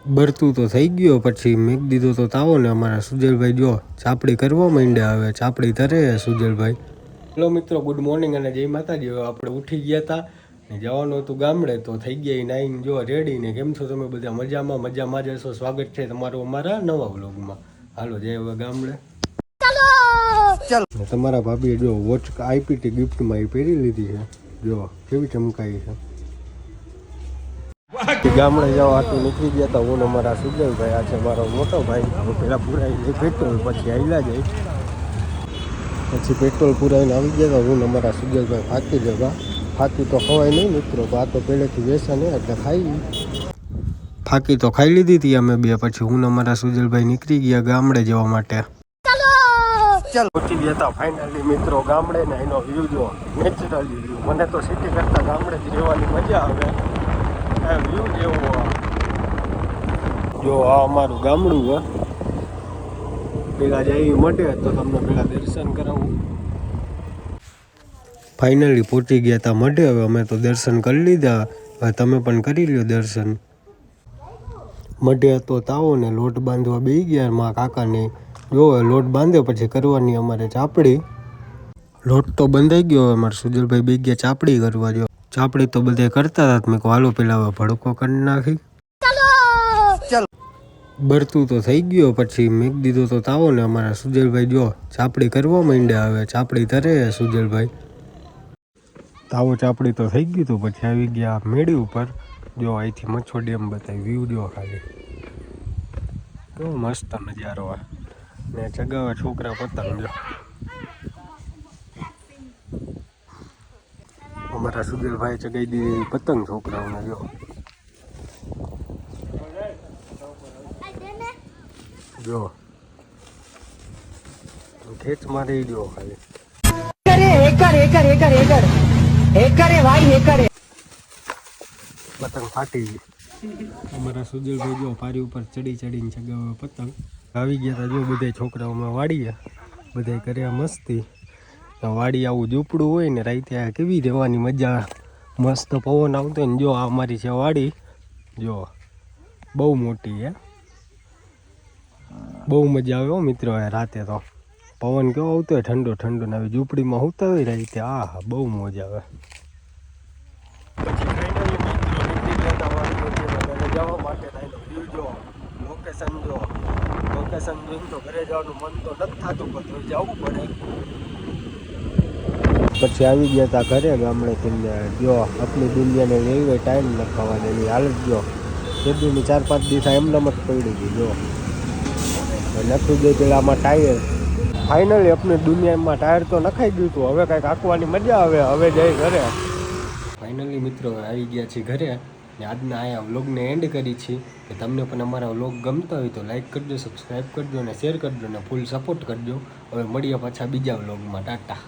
બરતું તો થઈ ગયો, પછી મેં દીધો તો તાવો ને અમારા સુજલભાઈ જો ચાપડી કરવા માંડ્યા. હવે ચાપડી તરે સુજલભાઈ. હેલો મિત્રો, ગુડ મોર્નિંગ અને જય માતાજી. હવે આપણે ઉઠી ગયા હતા ને જવાનું હતું ગામડે, તો થઈ ગયા નાઈન જો રેડી. ને કેમ છો તમે બધા? મજામાં જ હશો. સ્વાગત છે તમારું અમારા નવા વ્લોગમાં. હાલો જય હવે ગામડે. ચાલો. તમારા ભાભીએ જો વોચ આઈપીટી ગિફ્ટમાં એ પહેરી લીધી છે, જો કેવી ચમકાઈ છે. ગામડે જવા આટલું નીકળી ગયા હતા હું ને મારા સુજલભાઈ. આ છે મારો મોટો ભાઈ. પેલા પુરાઈને પેટ્રોલ, પછી આયલા જાય, પછી પેટ્રોલ પુરાઈને આવી ગયા હતા હું ને મારા સુજલભાઈ. ફાકી જગા ફાકી તો ખવાય નહીં મિત્રો, આ તો પહેલેથી વેસન એટલે ખાઈ ફાકી તો ખાઈ લીધી હતી અમે બે. પછી હું ને મારા સુજલભાઈ નીકળી ગયા ગામડે જવા માટે. ચાલો પહોંચી ગયા હતા ફાઇનલી મિત્રો ગામડે ને એનો વ્યૂ જો નેચરલી વ્યૂ. મને તો સિટી કરતાં ગામડે જ રહેવાની મજા આવે. વ્યૂ જેવો જો આ અમારું ગામડું છે. પેલા જઈ મઢે તો તમને પેલા દર્શન કરાવું. ફાઇનલી પહોંચી ગયા હતા મઢે. હવે અમે તો દર્શન કરી લીધા. હવે તમે પણ કરી લ્યો દર્શન. મઢે તો તાવો ને લોટ બાંધવા બેસી ગયા મારા કાકાને. જો લોટ બાંધ્યો પછી કરવાની અમારે ચાપડી. લોટ તો બંધાઈ ગયો. હવે મારા સુજલભાઈ બેસી ગયા ચાપડી કરવા. જો ચાપડી તો બધા કરતા હતા. મેં કહું હાલો પેલા હવે ભડકો કરી નાખી. ચાલો. બરતું તો થઈ ગયો, પછી મેં દીધો તો તાવો ને અમારા સુજલભાઈ જો ચાપડી કરવા માંડ્યા. હવે ચાપડી તરે સુજલભાઈ. તાવો ચાપડી તો થઈ ગયું હતું. પછી આવી ગયા મેળી ઉપર. જો અહીંથી મચ્છો ડેમ બતાવી વ્યૂ જો ખાલી. તો મસ્ત નજારો હોય ને ચગાવે છોકરા પતંગ. જો અમારા સુજલભાઈ ચગાવી દીધી પતંગ છોકરાઓને. જો ખેંચ મારી જો ખાલી. પતંગ ફાટી ગઈ. અમારા સુજલભાઈ જો પારી ઉપર ચડીને ચગાવે પતંગ. આવી ગયા હતા જો બધા છોકરાઓમાં વાડીએ બધા કર્યા મસ્તી. વાડી આવું ઝૂંપડું હોય ને રાતે કેવી રહેવાની મજા. મસ્ત પવન આવતો ને. જો આ અમારી છે વાડી. જો બહુ મોટી હે, બહુ મજા આવે મિત્રો. રાતે તો પવન કેવો આવતો હોય ઠંડો ઠંડો ને. આવી ઝૂંપડીમાં હોતા હોય રાતે, હા હા બહુ મજા આવે. જવા માટે જો લોકેશન જો લોકેશન જોઈને તો ઘરે જવાનું મન તો નથી થતું, પણ જવું પડે. પછી આવી ગયા હતા ઘરે ગામડેથી. જો આપણી દુનિયાને એવી ટાઈમ લખાવાની એની હાલત જો શેરડીની 4-5 દિવસ એમને જ પડી ગઈ. જો નખી ગઈ પેલા આમાં ટાયર. ફાઇનલી આપણી દુનિયામાં ટાયર તો નખાઈ ગયું હતું. હવે કાંઈક આંકવાની મજા આવે. હવે જઈ ઘરે. ફાઇનલી મિત્રો આવી ગયા છીએ ઘરે ને આજના અહીંયા વ્લોગને એન્ડ કરી છીએ. કે તમને પણ અમારા વ્લોગ ગમતા હોય તો લાઈક કરજો, સબસ્ક્રાઈબ કરજો અને શેર કરજો અને ફૂલ સપોર્ટ કરજો. હવે મળીએ પાછા બીજા વ્લોગમાં. ટાટા.